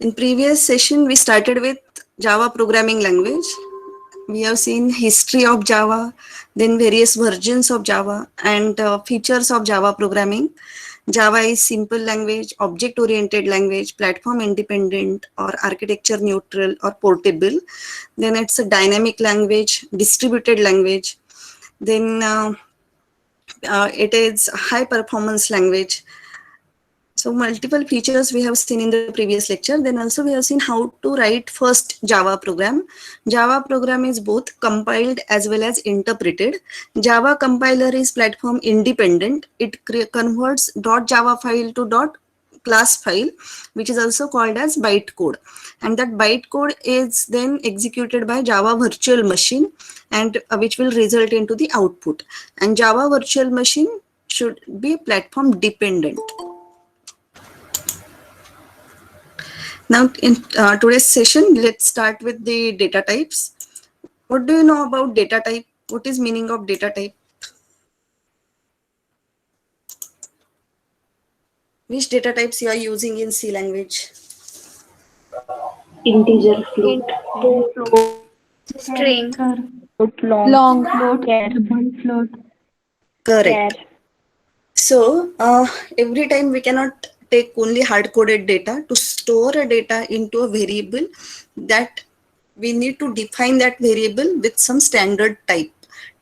In previous session, we started with Java programming language. We have seen history of Java, then various versions of Java and features of Java programming. Java is simple language, object-oriented language, platform independent or architecture neutral or portable. Then it's a dynamic language, distributed language. Then it is high performance language. So multiple features we have seen in the previous lecture. Then also we have seen how to write first Java program. Java program is both compiled as well as interpreted. Java compiler is platform independent. It converts .java file to .class file, which is also called as bytecode. And that bytecode is then executed by Java virtual machine and which will result into the output. And Java virtual machine should be platform dependent. Now, in today's session, let's start with the data types. What do you know about data type? What is meaning of data type? Which data types you are using in C language? Integer, float, String. long, float, Correct. So, every time we cannot take only hard-coded data. To store a data into a variable, that we need to define that variable with some standard type,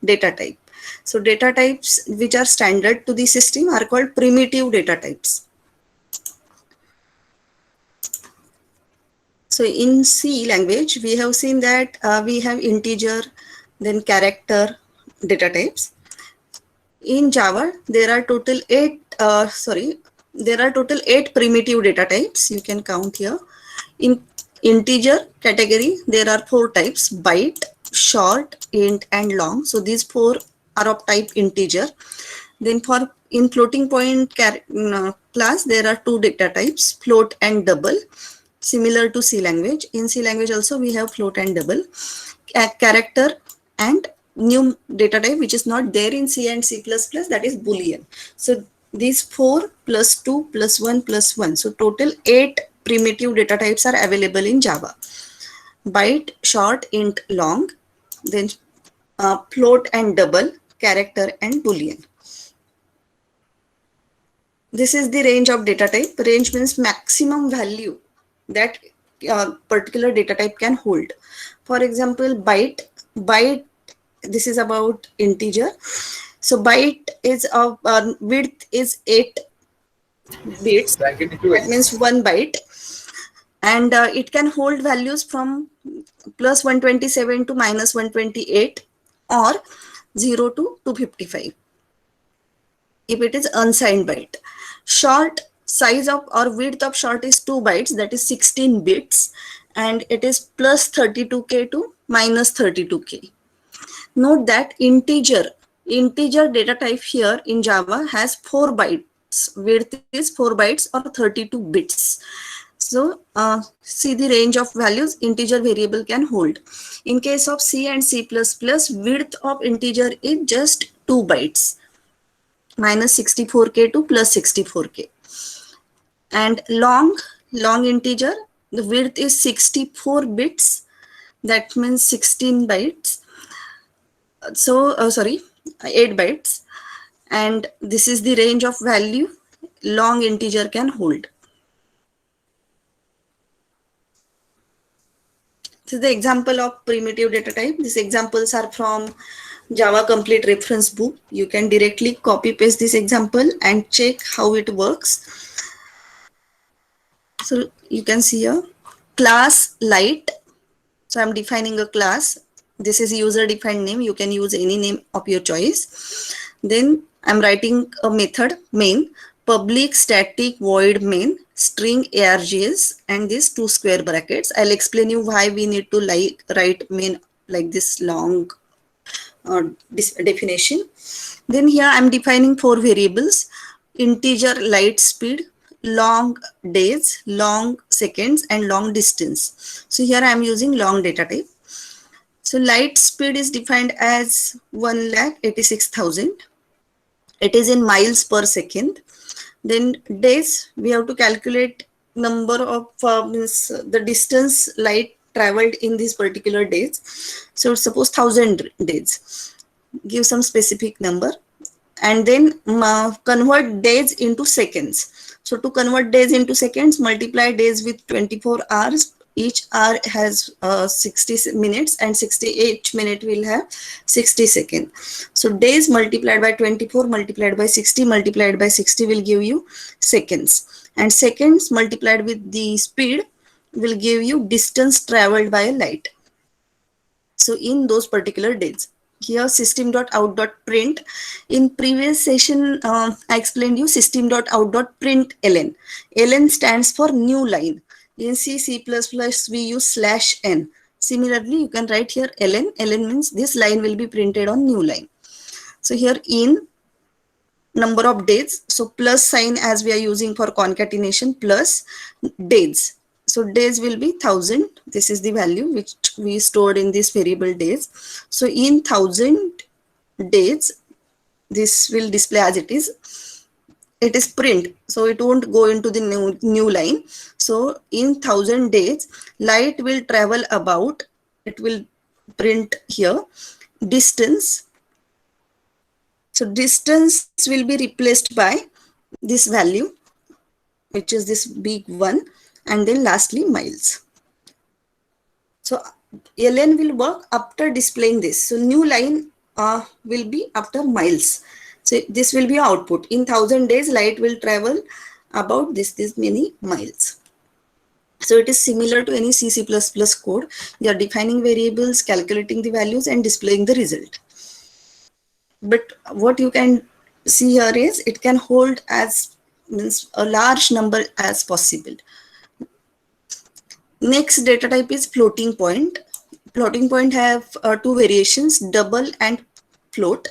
data type. So data types which are standard to the system are called primitive data types. So in C language, we have seen that we have integer, then character data types. In Java, there are total eight primitive data types. You can count here. In integer category, there are 4 types: byte, short, int, and long. So these 4 are of type integer. Then in floating point class, there are 2 data types: float and double. Similar to C language. In C language also we have float and double. Character and new data type which is not there in C and C++, that is Boolean. So these 4 plus 2 plus 1 plus 1. So total 8 primitive data types are available in Java. Byte, short, int, long, then float and double, character and Boolean. This is the range of data type. Range means maximum value that particular data type can hold. For example, byte, this is about integer. So byte is width is 8 bits. That means 1 byte. And it can hold values from plus 127 to minus 128 or 0 to 255 if it is unsigned byte. Short, size of or width of short is 2 bytes, that is 16 bits, and it is plus 32k to minus 32k. Note that integer data type here in Java has 4 bytes. Width is 4 bytes or 32 bits. So see the range of values integer variable can hold. In case of C and C++, width of integer is just 2 bytes, minus 64k to plus 64k. And long integer, the width is 64 bits, that means 16 bytes. So 8 bytes, and this is the range of value long integer can hold. This is the example of primitive data type. These examples are from Java complete reference book. You can directly copy paste this example and check how it works. So you can see here class light. So I'm defining a class. This is user defined name. You can use any name of your choice. Then I'm writing a method main, public static void main, string args, and these 2 square brackets. I'll explain you why we need to write main like this long definition. Then here I'm defining 4 variables: integer light speed, long days, long seconds, and long distance. So here I am using long data type. So light speed is defined as 1,86,000. It is in miles per second. Then days, we have to calculate number of means the distance light traveled in these particular days. So suppose 1000 days. Give some specific number and then convert days into seconds. So to convert days into seconds, multiply days with 24 hours. Each hour has 60 minutes and 68 minute will have 60 seconds. So days multiplied by 24 multiplied by 60 multiplied by 60 will give you seconds. And seconds multiplied with the speed will give you distance traveled by a light. So in those particular days, here system.out.print. In previous session, I explained you system.out.println. ln stands for new line. In C++, we use /n. Similarly, you can write here ln. ln means this line will be printed on new line. So here in number of days, so plus sign as we are using for concatenation plus days. So days will be 1000. This is the value which we stored in this variable days. So in 1000 days, this will display as it is. It is print, so it won't go into the new line. So in 1000 days, light will travel about, it will print here, distance. So distance will be replaced by this value, which is this big one, and then lastly miles. So ln will work after displaying this. So new line will be after miles. So this will be output. In 1000 days, light will travel about this many miles. So it is similar to any C++ code. You are defining variables, calculating the values, and displaying the result. But what you can see here is it can hold as means a large number as possible. Next data type is floating point. Floating point have two variations, double and float.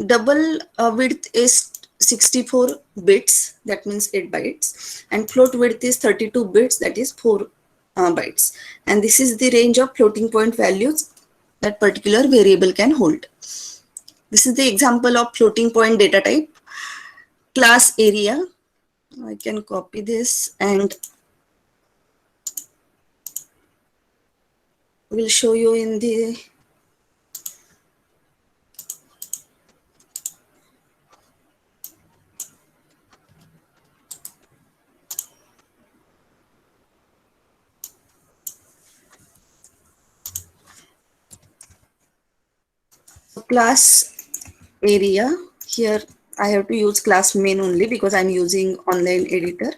Double width is 64 bits, that means 8 bytes, and float width is 32 bits, that is 4 bytes. And this is the range of floating point values that particular variable can hold. This is the example of floating point data type. Class area, I can copy this and will show you in the class area. Here I have to use class main only because I'm using online editor.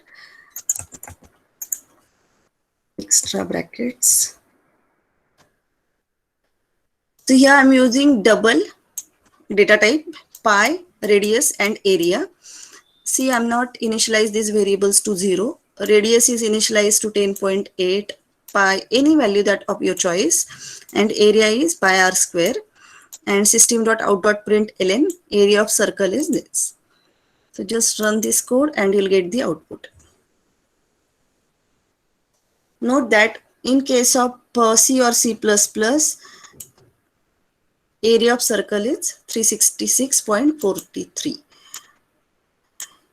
Extra brackets. So here I'm using double data type, pi, radius, and area. See, I'm not initialize these variables to 0. Radius is initialized to 10.8, pi, any value that of your choice, and area is pi r square. And system.out.println, area of circle is this. So just run this code and you'll get the output. Note that in case of C or C++, area of circle is 366.43.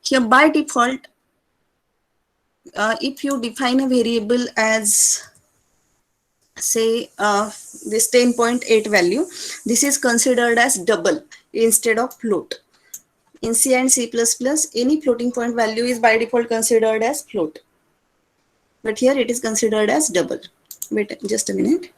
Here by default, if you define a variable as say this 10.8 value, this is considered as double instead of float. In C and C++, any floating point value is by default considered as float. But here it is considered as double. Wait just a minute.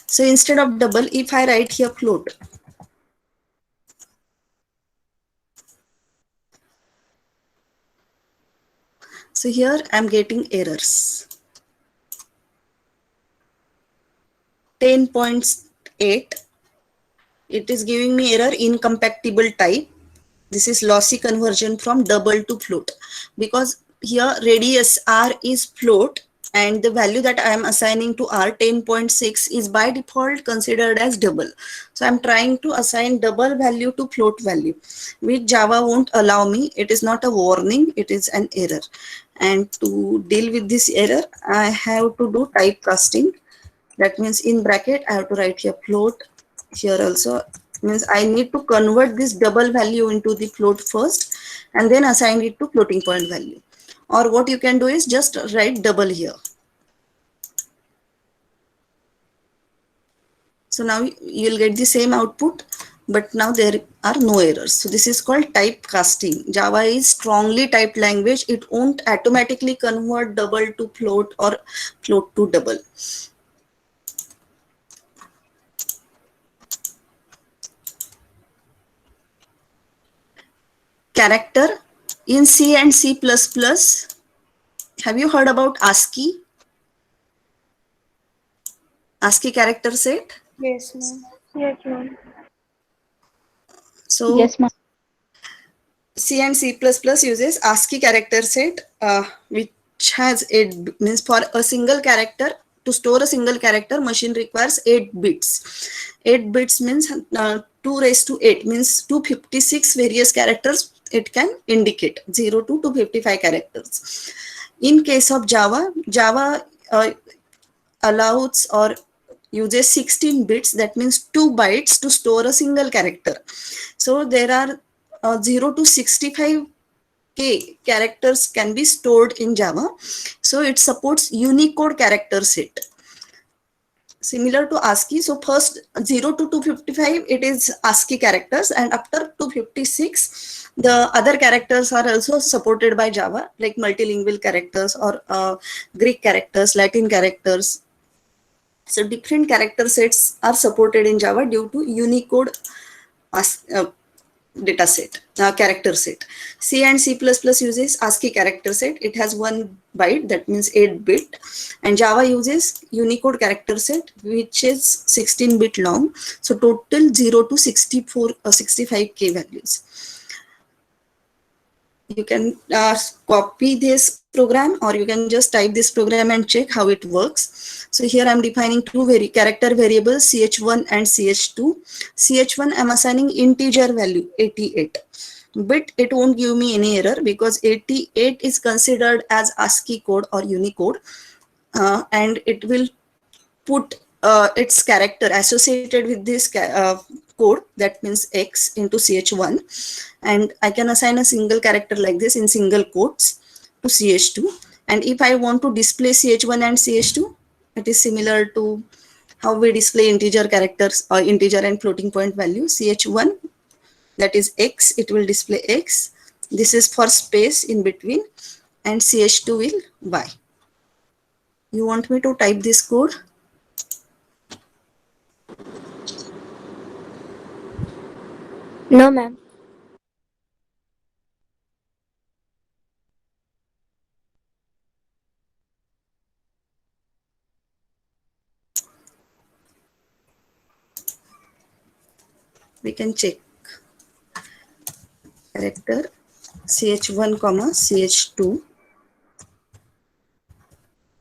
So instead of double, if I write here float, so here I'm getting errors. 10.8, it is giving me error incompatible type. This is lossy conversion from double to float, because here radius r is float and the value that I am assigning to R10.6 is by default considered as double. So I'm trying to assign double value to float value, which Java won't allow me. It is not a warning, it is an error. And to deal with this error, I have to do typecasting. That means in bracket, I have to write here float. Here also means I need to convert this double value into the float first and then assign it to floating point value. Or what you can do is just write double here. So now you'll get the same output, but now there are no errors. So this is called typecasting. Java is strongly typed language. It won't automatically convert double to float or float to double. Character in C and C++. Have you heard about ASCII? ASCII character set? Yes, ma'am. Yes, ma'am. So Yes, ma'am. C and C++ uses ASCII character set, which has 8 means for a single character. To store a single character, machine requires 8 bits. 8 bits means 2 raised to 8 means 256 various characters it can indicate, 0 to 255 characters. In case of Java, Java allows or uses 16 bits, that means 2 bytes to store a single character. So there are 0 to 65 K characters can be stored in Java. So it supports Unicode character set. Similar to ASCII, so first 0 to 255, it is ASCII characters, and after 256, the other characters are also supported by Java, like multilingual characters or Greek characters, Latin characters. So different character sets are supported in Java due to Unicode data set, character set. C and C++ uses ASCII character set. It has 1 byte, that means 8 bit. And Java uses Unicode character set, which is 16 bit long. So total 0 to 64 or 65K values. You can copy this program, or you can just type this program and check how it works. So here I'm defining two character variables, ch1 and ch2. ch1 I'm assigning integer value 88, but it won't give me any error because 88 is considered as ASCII code or Unicode, and it will put its character associated with this code, that means X, into ch1, and I can assign a single character like this in single quotes to ch2. And if I want to display ch1 and ch2, it is similar to how we display integer characters or integer and floating point value. ch1, that is X, it will display X. This is for space in between, and ch2 will Y. You want me to type this code? No, ma'am. We can check. Character ch1 comma ch2,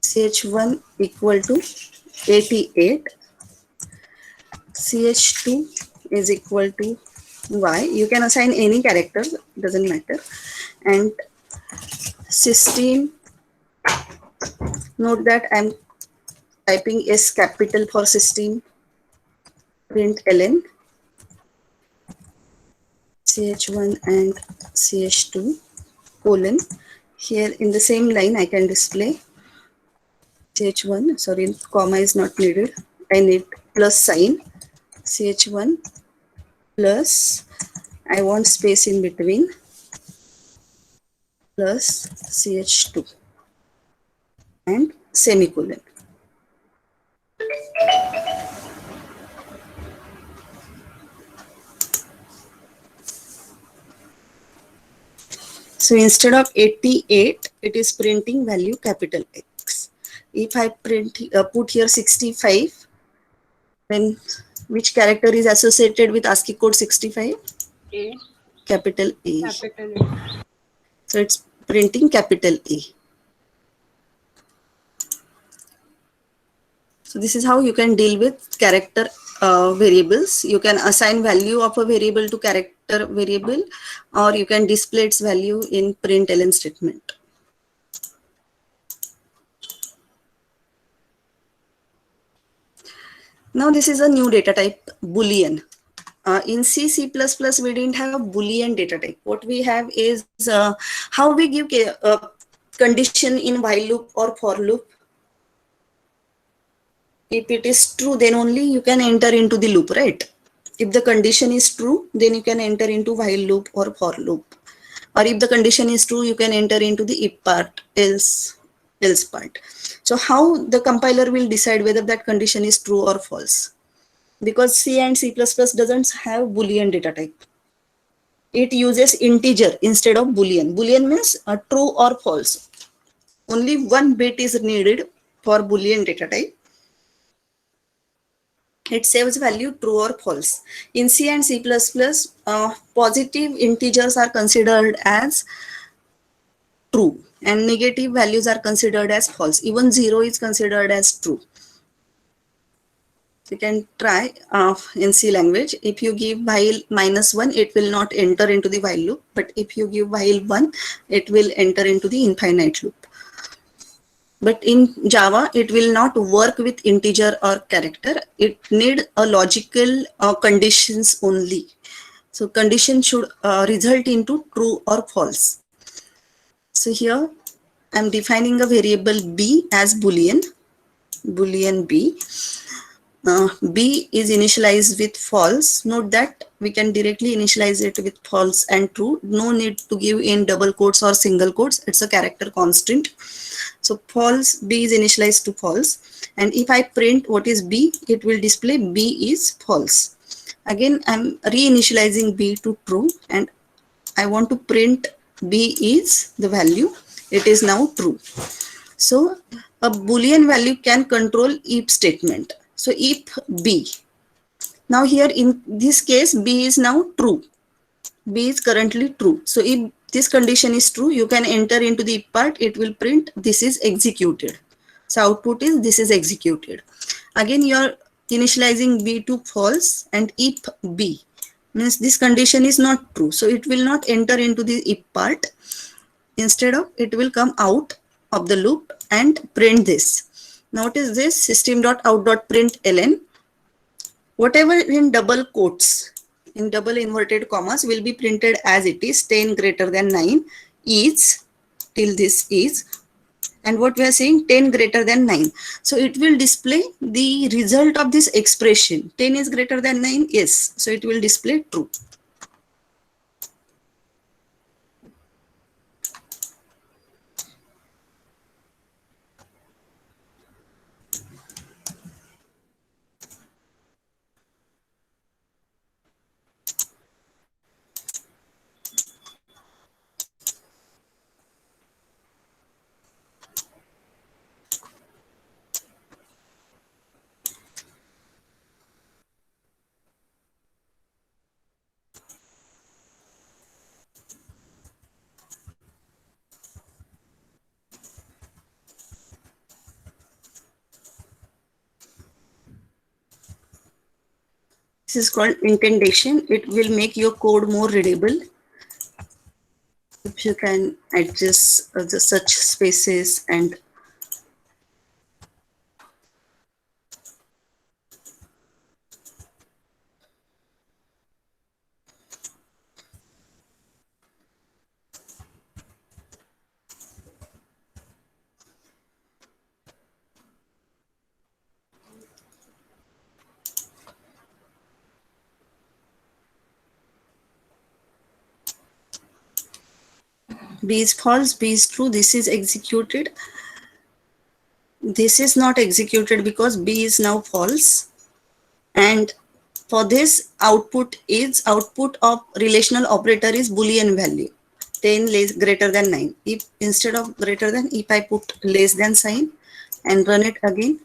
ch1 equal to 88, ch2 is equal to Y. You can assign any character, doesn't matter. And system, note that I'm typing S capital for system. Print ln ch1 and ch2 colon. Here in the same line I can display ch1, sorry, comma is not needed. I need plus sign, ch1 plus, I want space in between, plus ch2 and semicolon. So instead of 88, it is printing value capital X. If I put here 65, then which character is associated with ASCII code 65? A. Capital A. Capital A. So it's printing capital A. So this is how you can deal with character variables. You can assign value of a variable to character variable, or you can display its value in println statement. Now this is a new data type, Boolean. In C, C++, we didn't have Boolean data type. What we have is how we give condition in while loop or for loop. If it is true, then only you can enter into the loop, right? If the condition is true, then you can enter into while loop or for loop. Or if the condition is true, you can enter into the if part, else part. So how the compiler will decide whether that condition is true or false? Because C and C++ doesn't have Boolean data type. It uses integer instead of Boolean. Boolean means true or false. Only one bit is needed for Boolean data type. It saves value true or false. In C and C++, positive integers are considered as true and negative values are considered as false. Even 0 is considered as true. You can try in C language. If you give while -1, it will not enter into the while loop. But if you give while 1, it will enter into the infinite loop. But in Java, it will not work with integer or character. It need a logical conditions only. So condition should result into true or false. So here I'm defining a variable b as Boolean b. B is initialized with false. Note that we can directly initialize it with false and true. No need to give in double quotes or single quotes. It's a character constant. So false, B is initialized to false. And if I print what is B, it will display B is false. Again, I'm reinitializing B to true and I want to print B is the value. It is now true. So a Boolean value can control if statement. So if B, now here in this case, B is now true. B is currently true. So if this condition is true, you can enter into the if part, it will print this is executed. So output is this is executed. Again, you are initializing B to false and if B means this condition is not true. So it will not enter into the if part. Instead of it will come out of the loop and print this. Notice this system.out.println. Whatever in double quotes, in double inverted commas will be printed as it is. 10 greater than 9 is till this is. And what we are saying 10 greater than 9. So it will display the result of this expression. 10 is greater than 9. Yes. So it will display true. This is called indentation. It will make your code more readable. If you can adjust the such spaces and B is false, B is true, this is executed. This is not executed because B is now false. And for this output of relational operator is Boolean value. 10 less greater than 9. If instead of greater than, if I put less than sign and run it again,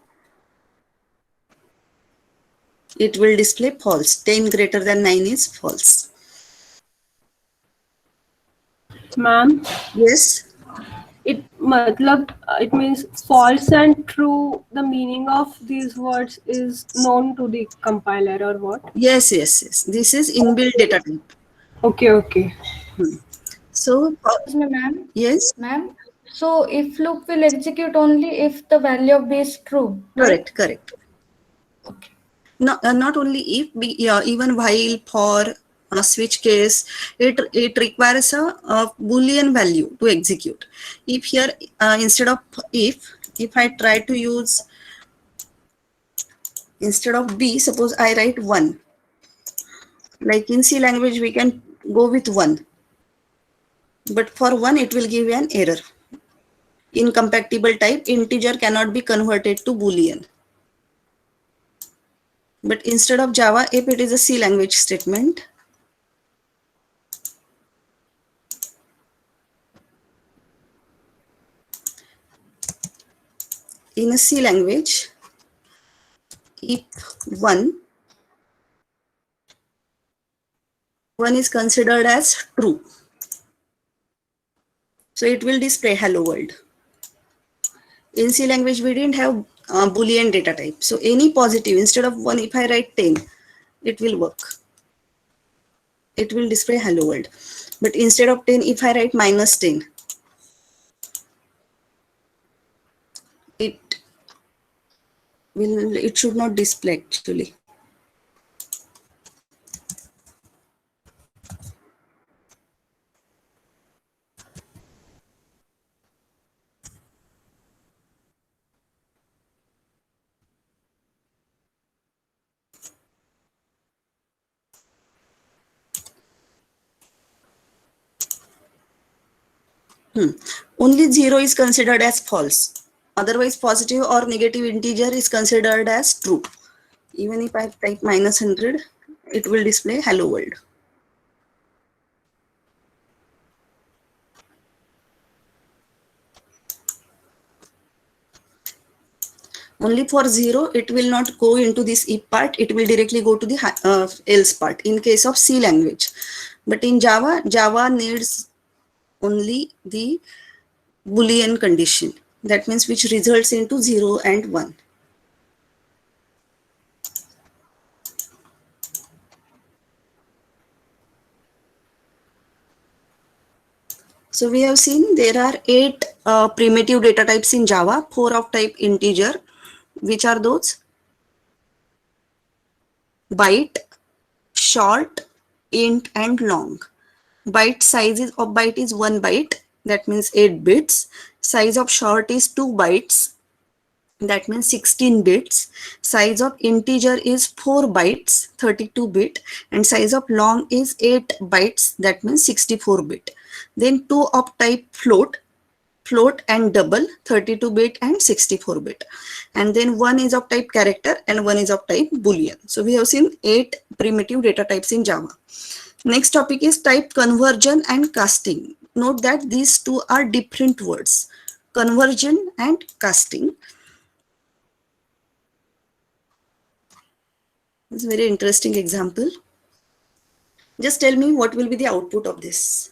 it will display false. 10 greater than 9 is false. Ma'am? Yes. matlab, it means false and true. The meaning of these words is known to the compiler or what? Yes, yes, yes. This is inbuilt data type. Okay, okay. So, Excuse me, ma'am. yes, Ma'am. So if loop will execute only if the value of b is true, right? correct, correct. Okay. Not only if, even while, for, switch case, it requires a Boolean value to execute. If here, instead of if I try to use, instead of b, suppose I write 1. Like in C language, we can go with 1. But for 1, it will give an error. Incompatible type, integer cannot be converted to Boolean. But instead of Java, if it is a C language statement, in a C language, if 1 is considered as true, so it will display hello world. In C language, we didn't have Boolean data type. So any positive, instead of 1, if I write 10, it will work. It will display hello world. But instead of 10, if I write -10, it should not display actually. Only 0 is considered as false. Otherwise, positive or negative integer is considered as true. Even if I type -100, it will display hello world. Only for 0, it will not go into this if part, it will directly go to the else part in case of C language. But in Java needs only the Boolean condition. That means which results into 0 and 1. So we have seen there are 8 primitive data types in Java, 4 of type integer. Which are those? Byte, short, int, and long. Byte size of byte is 1 byte, that means 8 bits. Size of short is 2 bytes, that means 16 bits. Size of integer is 4 bytes, 32 bit, and size of long is 8 bytes, that means 64 bit. Then 2 of type float and double, 32 bit and 64 bit. And then 1 is of type character and 1 is of type Boolean. So we have seen 8 primitive data types in Java. Next topic is type conversion and casting. Note that these two are different words, conversion and casting. It's a very interesting example. Just tell me what will be the output of this.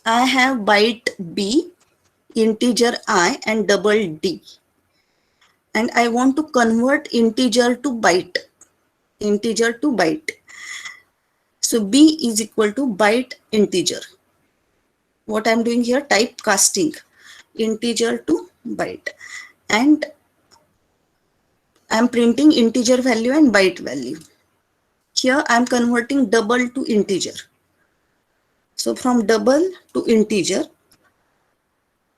I have byte B, integer I, and double D. And I want to convert integer to byte. So B is equal to byte integer. What I'm doing here, type casting, integer to byte. And I'm printing integer value and byte value. Here I'm converting double to integer. So from double to integer,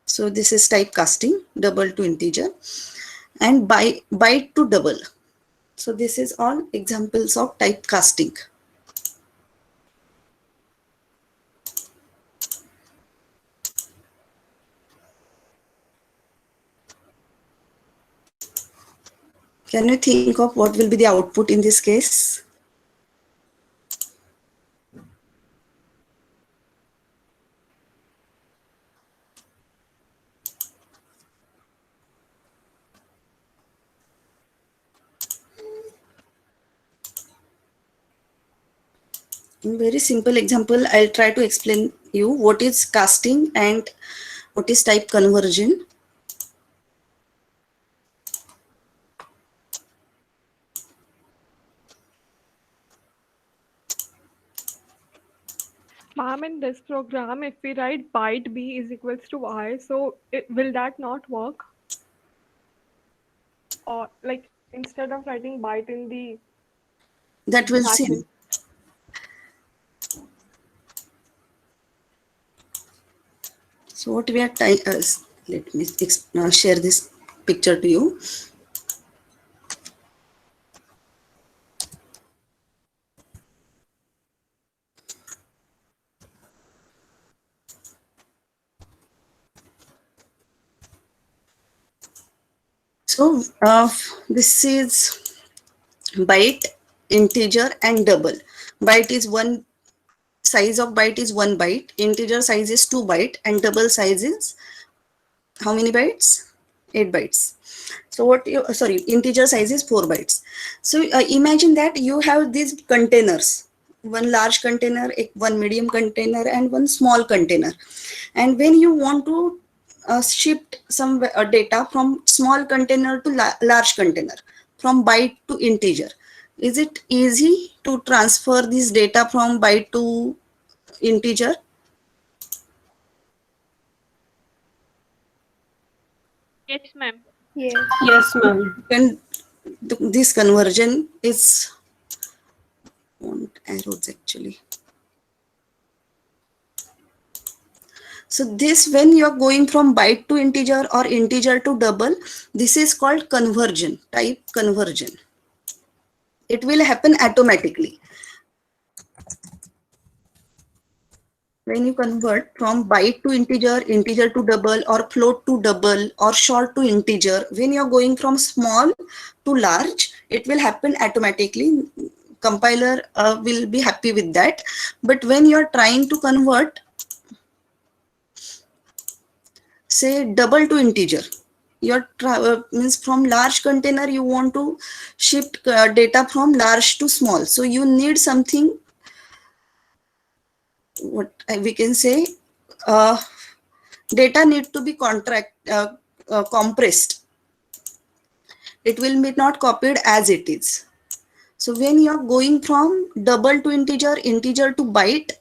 so this is type casting, double to integer, and byte to double. So this is all examples of type casting. Can you think of what will be the output in this case? In very simple example, I'll try to explain you what is casting and what is type conversion. Ma'am, in this program, if we write byte b is equals to I, so will that not work? Or like instead of writing byte in the That will see. bracket. So what we are let me share this picture to you. So this is byte, integer and double. Byte is one, size of byte is 1 byte, integer size is 2 byte and double size is how many bytes? 8 bytes. So what you, sorry, integer size is 4 bytes. So imagine that you have these containers, one large container, one medium container and one small container. And when you want to shift some data from small container to large container, from byte to integer, is it easy to transfer this data from byte to integer? Yes, ma'am. Yes. Yes, ma'am. And this conversion is on arrows actually. So this, when you are going from byte to integer or integer to double, this is called conversion, type conversion. It will happen automatically. When you convert from byte to integer, integer to double, or float to double, or short to integer, when you are going from small to large, it will happen automatically. Compiler will be happy with that. But when you are trying to convert, say double to integer, your means from large container you want to shift data from large to small, so you need something, what we can say, data need to be compressed. It will be not copied as it is. So when you are going from double to integer, integer to byte,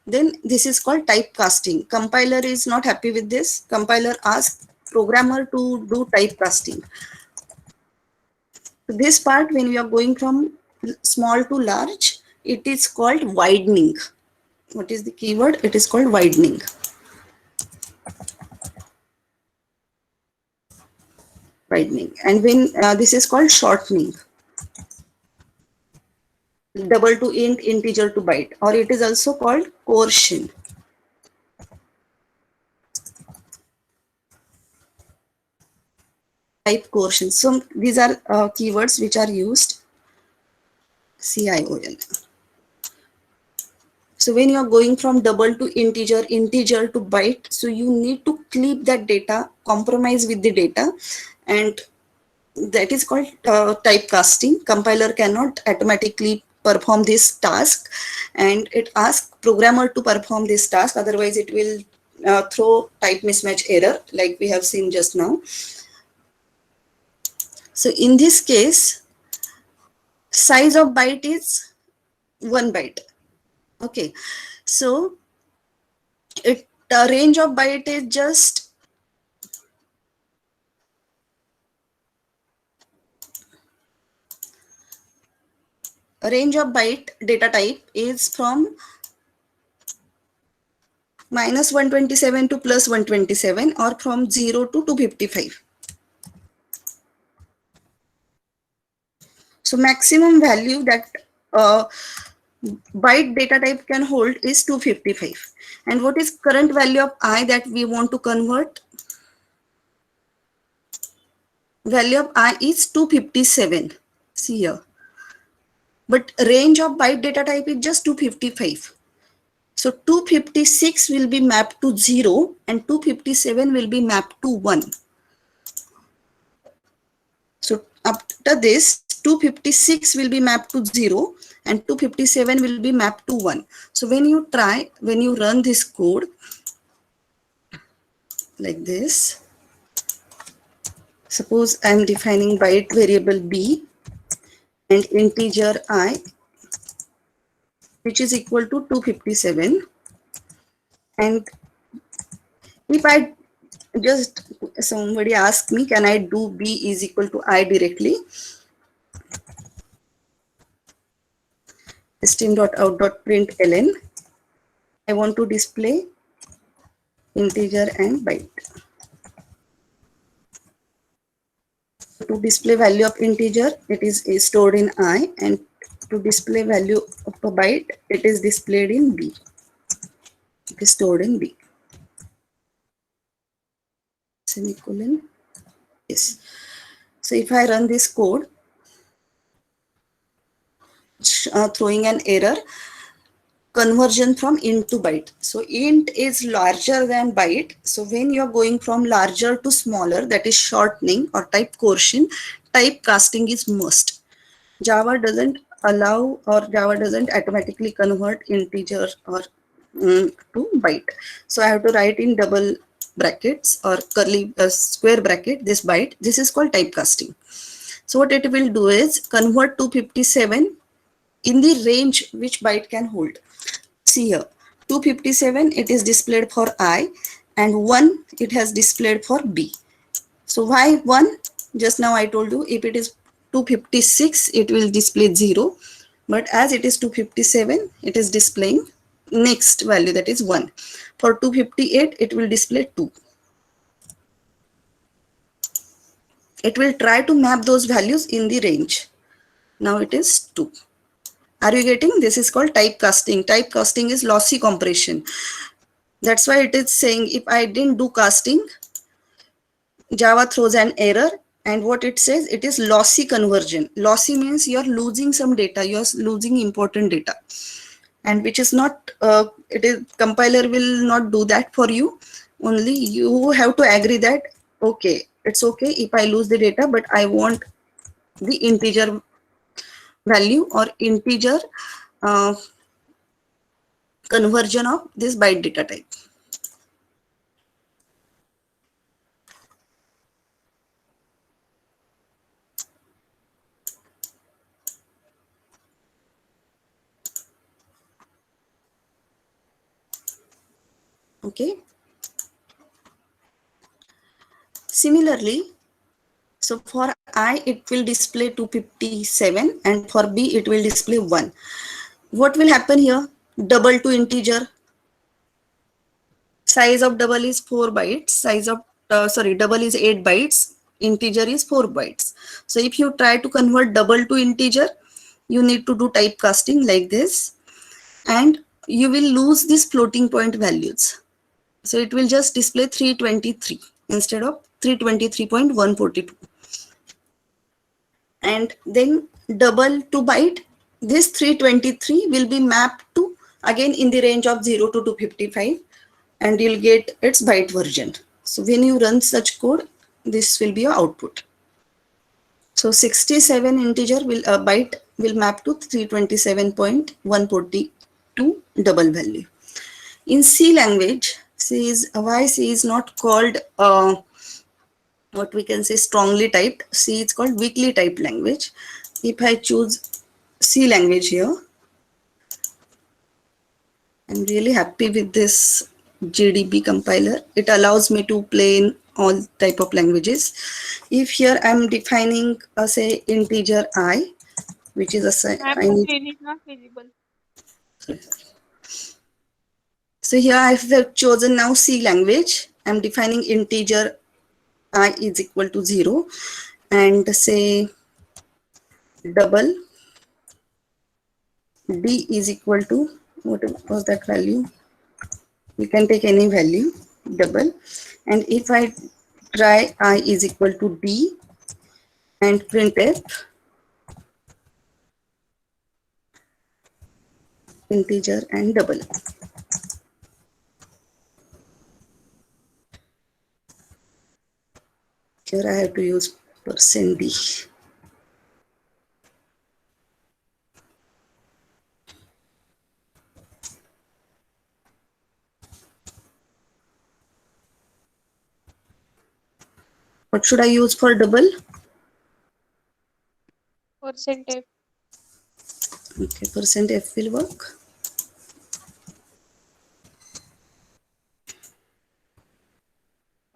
then this is called typecasting. Compiler is not happy with this. Compiler asks programmer to do typecasting. So this part, when we are going from small to large, it is called widening. What is the keyword? It is called widening. Widening. And when this is called shortening. Double to int, integer to byte, or it is also called coercion. Type coercion. So these are keywords which are used. CION. So when you are going from double to integer, integer to byte, so you need to clip that data, compromise with the data, and that is called typecasting. Compiler cannot automatically perform this task, and it asks programmer to perform this task, otherwise it will throw type mismatch error like we have seen just now. So in this case, size of byte is 1 byte. Okay, so the range of byte is just range of byte data type is from -127 to +127, or from 0 to 255. So maximum value that byte data type can hold is 255. And what is current value of I that we want to convert? Value of I is 257. See here. But range of byte data type is just 255. So 256 will be mapped to 0 and 257 will be mapped to 1. So after this, 256 will be mapped to 0 and 257 will be mapped to 1. So when you run this code like this, suppose I am defining byte variable b and integer I, which is equal to 257. And if I just, somebody asked me, can I do b is equal to I directly? String.out.println, I want to display integer and byte. To display value of integer, it is stored in I, and to display value of a byte, it is displayed in B. It is stored in B. Semicolon. Yes. So if I run this code, throwing an error, conversion from int to byte. So int is larger than byte. So when you are going from larger to smaller, that is shortening or type coercion, typecasting is must. Java doesn't allow, or Java doesn't automatically convert integer or to byte. So I have to write in double brackets or curly square bracket this byte. This is called typecasting. So what it will do is convert 257 in the range which byte can hold. See here, 257 it is displayed for I, and 1 it has displayed for B. So why 1? Just now I told you, if it is 256 it will display 0, but as it is 257 it is displaying next value, that is 1. For 258 it will display 2. It will try to map those values in the range. Now it is 2. Are you getting? This is called typecasting. Typecasting is lossy compression. That's why it is saying if I didn't do casting, Java throws an error, and what it says, it is lossy conversion. Lossy means you're losing some data, you're losing important data, and which is not, it is, compiler will not do that for you. Only you have to agree that, okay, it's okay if I lose the data, but I want the integer value or integer conversion of this byte data type. Okay. Similarly, so for I it will display 257, and for B it will display 1. What will happen here? Double to integer. Size of double is 4 bytes. Size of double is 8 bytes. Integer is 4 bytes. So if you try to convert double to integer, you need to do typecasting like this, and you will lose these floating point values. So it will just display 323 instead of 323.142. And then double to byte, this 323 will be mapped to, again, in the range of 0 to 255, and you'll get its byte version. So when you run such code, this will be your output. So 67 integer will, byte will map to 327.142 double value. In C language, why C is not called what we can say strongly typed. C is called weakly typed language. If I choose C language here, I'm really happy with this JDB compiler. It allows me to play in all type of languages. If here I'm defining say integer I, which is a Ma'am, screen is not visible. So here I have chosen now C language. I'm defining integer I is equal to 0, and say double D is equal to, what was that value? We can take any value, double. And if I try I is equal to D and printf integer and double. Here I have to use %d. What should I use for double? Percentage. Okay, percent F will work.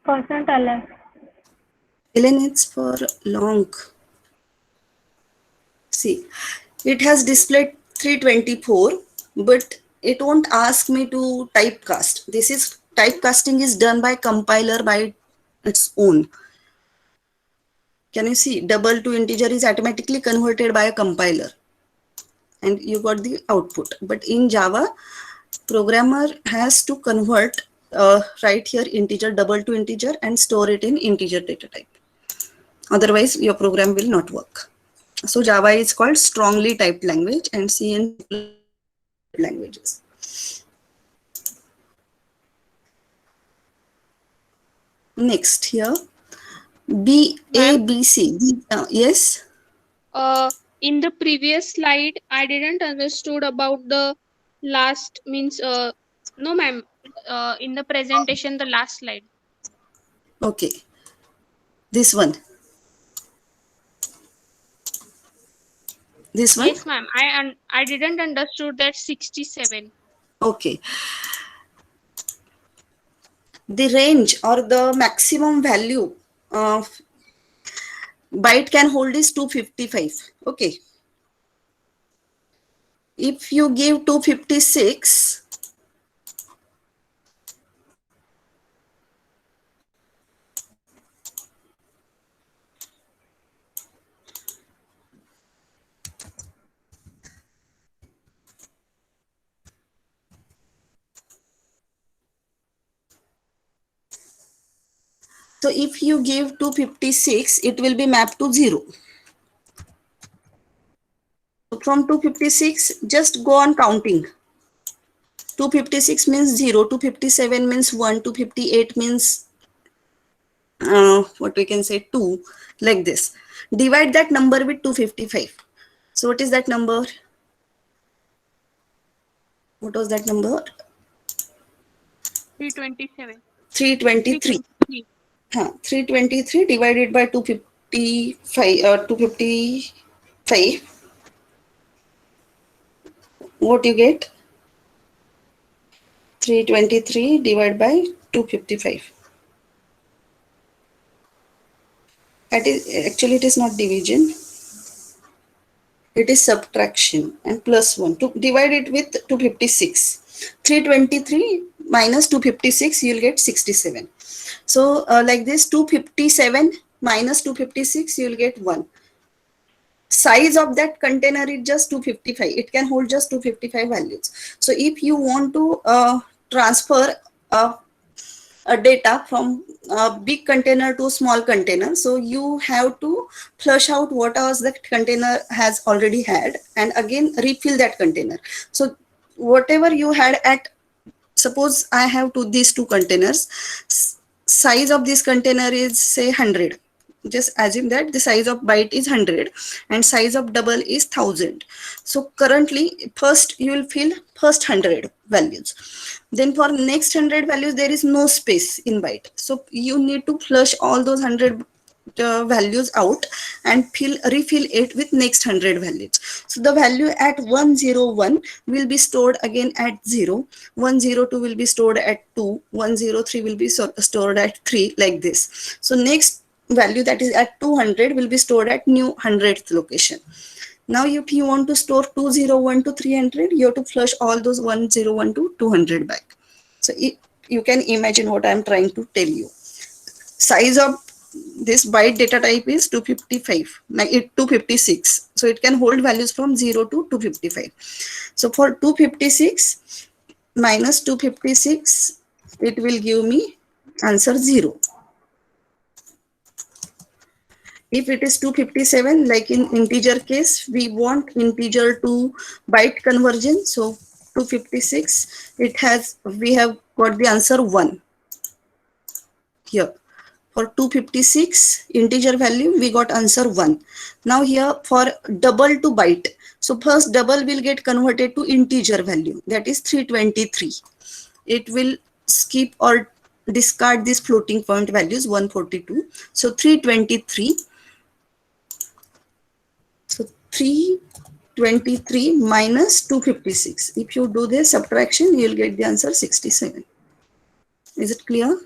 Percent LN. ln it's for long. See, it has displayed 324, but it won't ask me to typecast. This is typecasting is done by compiler by its own. Can you see? Double to integer is automatically converted by a compiler, and you got the output. But in Java, programmer has to convert right here integer double to integer and store it in integer data type. Otherwise, your program will not work. So Java is called strongly typed language, and C and C languages. Next here, B, A, B, C. Yes. In the previous slide, I didn't understood about the last means no ma'am. In the presentation, the last slide. Okay. This one. This one. Yes, ma'am. I didn't understood that 67. Okay. The range or the maximum value of byte can hold is 255. Okay. If you give 256, so if you give 256, it will be mapped to 0. From 256, just go on counting. 256 means 0, 257 means 1, 258 means what we can say 2, like this. Divide that number with 255. So what is that number? What was that number? 327. 323. 323 divided by 255. What you get? 323 divided by 255. That is actually, it is not division. It is subtraction and plus 1. To divide it with 256. 323 minus 256, you'll get 67. So like this, 257 minus 256, you'll get 1. Size of that container is just 255. It can hold just 255 values. So if you want to transfer a data from a big container to a small container, so you have to flush out what else the container has already had and again refill that container. So whatever you had at, suppose I have these two containers, size of this container is say 100. Just assume that the size of byte is 100 and size of double is 1000. So currently first you will fill first 100 values. Then for next 100 values, there is no space in byte. So you need to flush all those 100 values out and refill it with next 100 values. So the value at 101 will be stored again at 0, 102 will be stored at 2, 103 will be stored at 3, like this. So next value that is at 200 will be stored at new 100th location. Now if you want to store 201 to 300, you have to flush all those 101 to 200 back. So you can imagine what I am trying to tell you. Size of this byte data type is 256. So it can hold values from 0 to 255. So for 256 minus 256, it will give me answer 0. If it is 257, like in integer case, we want integer to byte conversion. So 256, we have got the answer 1 here. For 256 integer value, we got answer 1. Now here for double to byte. So first double will get converted to integer value, that is 323. It will skip or discard these floating point values 142. So 323. So 323 minus 256. If you do this subtraction, you will get the answer 67. Is it clear?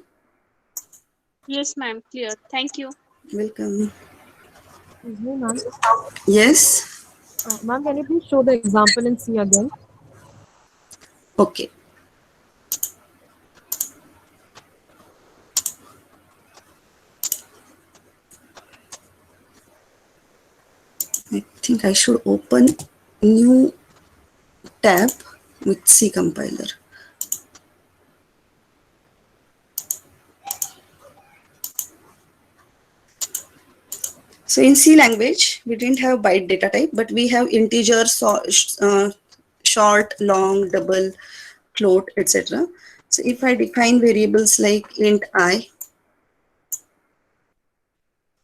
Yes, ma'am. Clear. Thank you. Welcome. Excuse me, ma'am. Yes. Ma'am, can you please show the example in C again? Okay. I think I should open new tab with C compiler. So in C language, we didn't have byte data type, but we have integer, short, long, double, float, etc. So if I define variables like int I,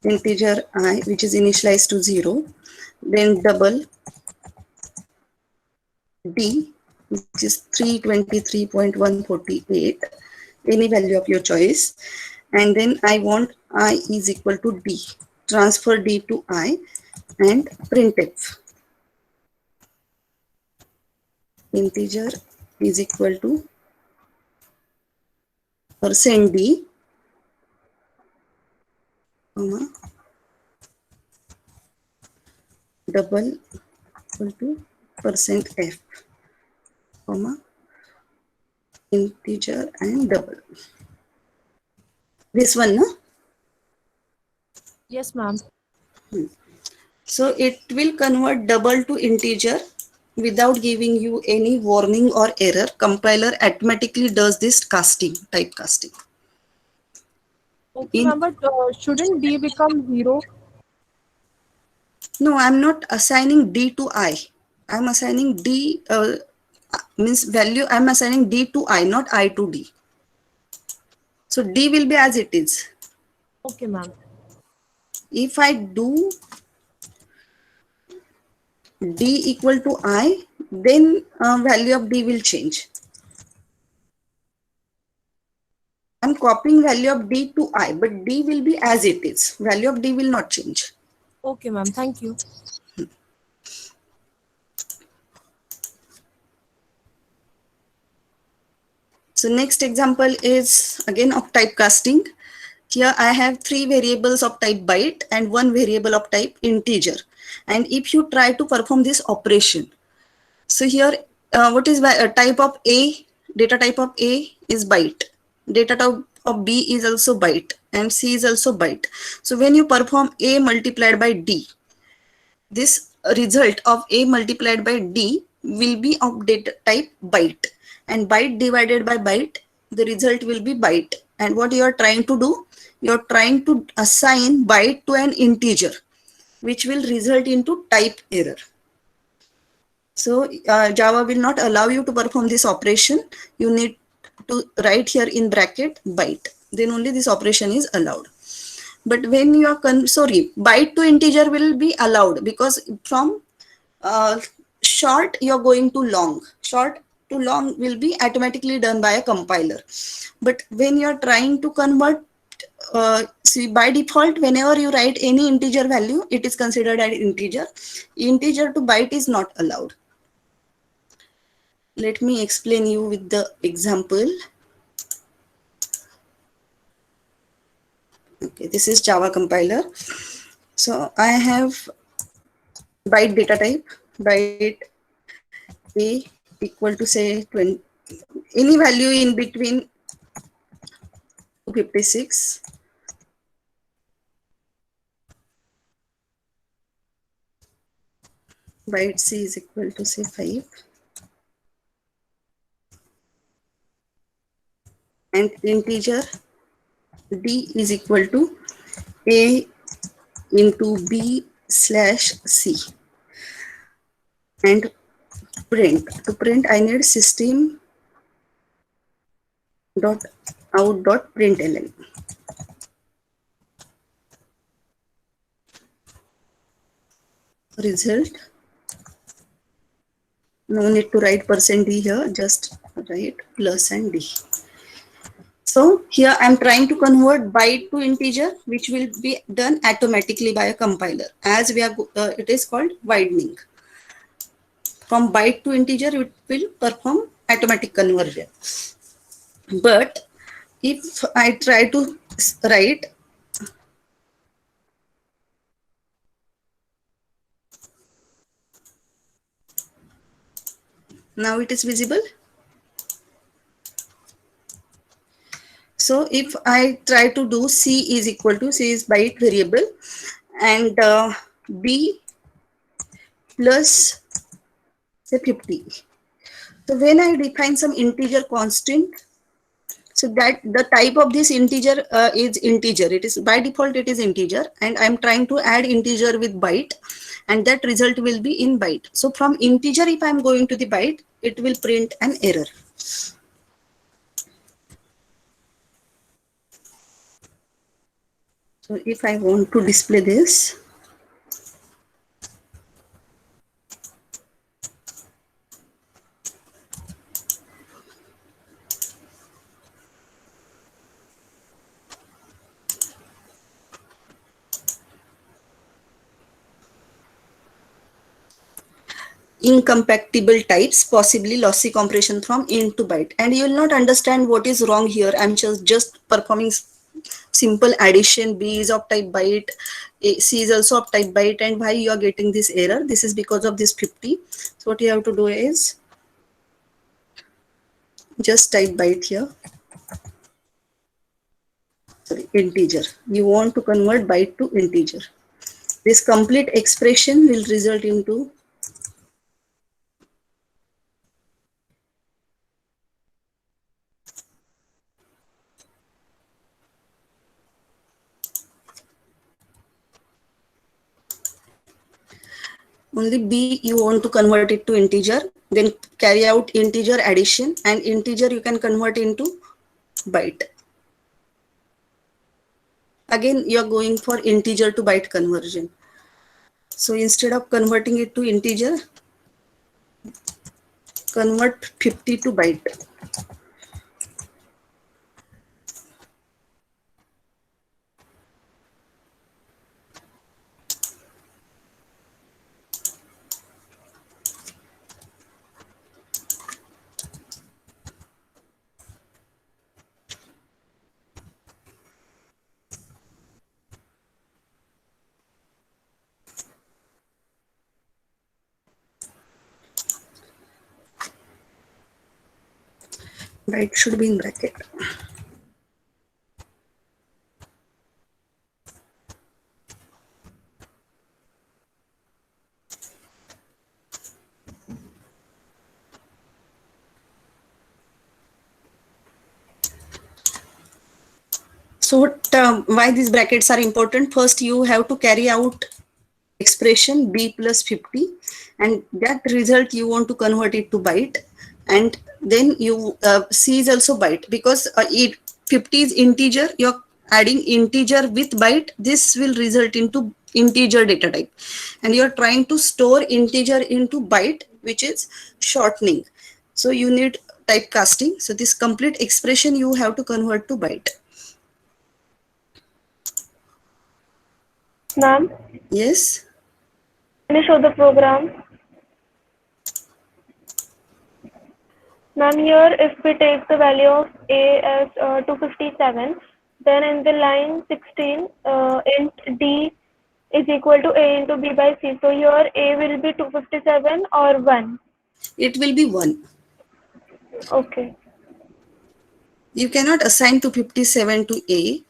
integer I, which is initialized to 0, then double D, which is 323.148, any value of your choice. And then I want I is equal to D. Transfer D to I and printf. Integer is equal to %D, comma, double equal to %F, comma, integer and double. This one, no? Yes, ma'am. So it will convert double to integer without giving you any warning or error. Compiler automatically does this casting, type casting. Okay, ma'am, but shouldn't D become 0? No, I'm not assigning D to I. I'm assigning D, means value, I'm assigning D to I, not I to D. So D will be as it is. Okay, ma'am. If I do D equal to I, then value of D will change. I'm copying value of D to I, but D will be as it is. Value of D will not change. Okay, ma'am. Thank you. So next example is again of typecasting. Here I have 3 variables of type byte and 1 variable of type integer. And if you try to perform this operation, so here what is type of A, data type of A is byte. Data type of B is also byte and C is also byte. So when you perform A multiplied by D, this result of A multiplied by D will be of data type byte, and byte divided by byte, the result will be byte. And what you are trying to do, you are trying to assign byte to an integer, which will result into type error. So Java will not allow you to perform this operation. You need to write here in bracket byte, then only this operation is allowed. But when you are byte to integer will be allowed, because from short you're going to long. Short to long will be automatically done by a compiler. But when you're trying to convert, see, by default, whenever you write any integer value, it is considered an integer. Integer to byte is not allowed. Let me explain you with the example. Okay, this is Java compiler. So I have byte data type, byte A equal to say 20, any value in between 256. Byte C is equal to say 5. And integer D is equal to A into B slash C. And print. To print, I need system dot out dot println. Result. No need to write %D here, just write plus and D. So here I'm trying to convert byte to integer, which will be done automatically by a compiler, as we are it is called widening. From byte to integer, it will perform automatic conversion. But if I try to write now, it is visible. So if I try to do C is equal to, C is byte variable, and B plus say 50. So when I define some integer constant, so that the type of this integer is integer. It is by default, it is integer, and I'm trying to add integer with byte, and that result will be in byte. So from integer, if I'm going to the byte, it will print an error. So if I want to display this, incompatible types, possibly lossy compression from int to byte, and you will not understand what is wrong here. I'm just performing simple addition. B is of type byte, C is also of type byte, and why you are getting this error? This is because of this 50. So what you have to do is just type byte here. Sorry, integer. You want to convert byte to integer. This complete expression will result into only B you want to convert it to integer, then carry out integer addition, and integer you can convert into byte. Again, you are going for integer to byte conversion. So instead of converting it to integer, convert 50 to byte. Byte should be in bracket. So why these brackets are important? First, you have to carry out expression B plus 50, and that result you want to convert it to byte, and then you C is also byte, because 50 is integer, you're adding integer with byte. This will result into integer data type, and you're trying to store integer into byte, which is shortening. So you need typecasting. So this complete expression you have to convert to byte. Ma'am, Yes. can you show the program? Ma'am, here if we take the value of A as 257, then in the line 16, int D is equal to A into B by C. So here A will be 257 or 1? It will be 1. Okay. You cannot assign 257 to A.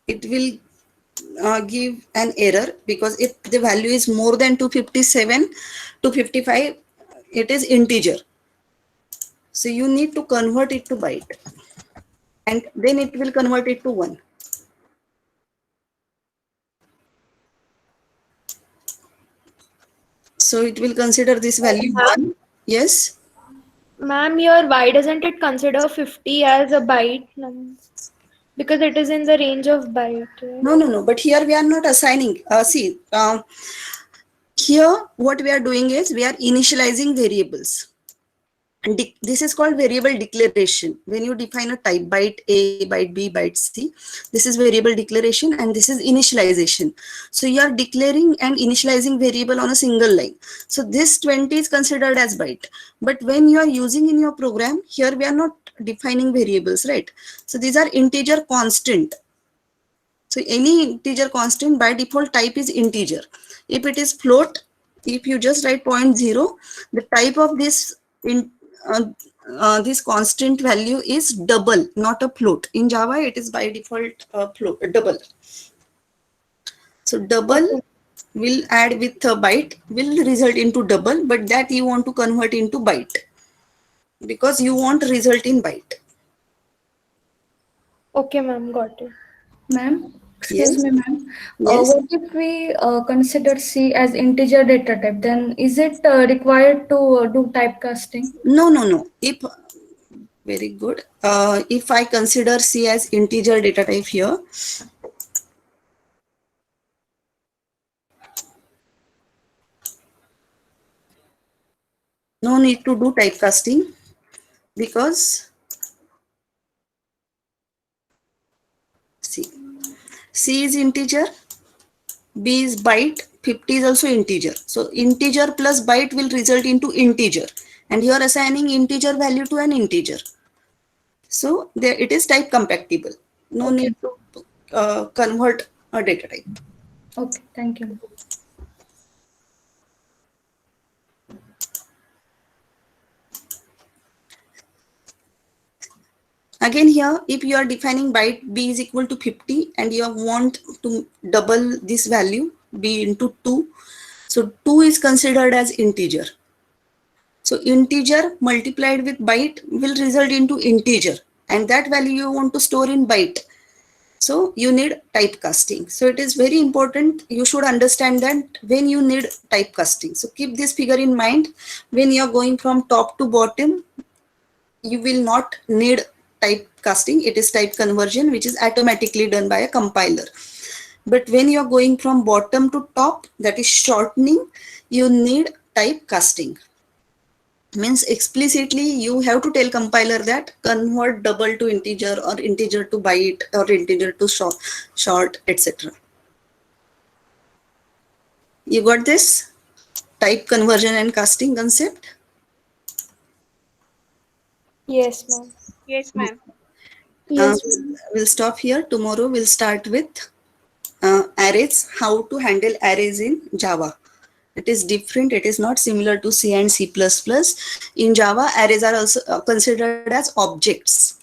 It will give an error, because if the value is more than 257, 255, it is integer. So you need to convert it to byte, and then it will convert it to 1. So it will consider this value 1. Yes. Ma'am, your why doesn't it consider 50 as a byte? Because it is in the range of byte. Right? No. But here we are not assigning. See, here what we are doing is we are initializing variables. This is called variable declaration. When you define a type, byte A, byte B, byte C, this is variable declaration, and this is initialization. So you are declaring and initializing variable on a single line. So this 20 is considered as byte. But when you are using in your program, here we are not defining variables, right? So these are integer constant. So any integer constant by default type is integer. If it is float, if you just write 0.0, the type of this this constant value is double, not a float. In Java, it is by default float, double. So double will add with a byte, will result into double, but that you want to convert into byte because you want result in byte. Okay, ma'am, got it. Ma'am, excuse Yes. me, ma'am. Yes. What if we consider C as integer data type? Then is it required to do typecasting? No. If very good. If I consider C as integer data type here, no need to do typecasting because C is integer, B is byte, 50 is also integer. So integer plus byte will result into integer, and you are assigning integer value to an integer. So there it is type compatible. No need to convert a data type. Okay, thank you. Again here, if you are defining byte B is equal to 50 and you want to double this value B into 2, so 2 is considered as integer. So integer multiplied with byte will result into integer, and that value you want to store in byte. So you need typecasting. So it is very important. You should understand that when you need typecasting. So keep this figure in mind. When you are going from top to bottom, you will not need typecasting. It is type conversion, which is automatically done by a compiler. But when you are going from bottom to top, that is shortening, you need typecasting. Means explicitly you have to tell compiler that convert double to integer or integer to byte or integer to short, etc. You got this type conversion and casting concept? Yes, ma'am. Yes, ma'am. Yes. We'll stop here. Tomorrow we'll start with arrays, how to handle arrays in Java. It is different. It is not similar to C and C++. In Java, arrays are also considered as objects.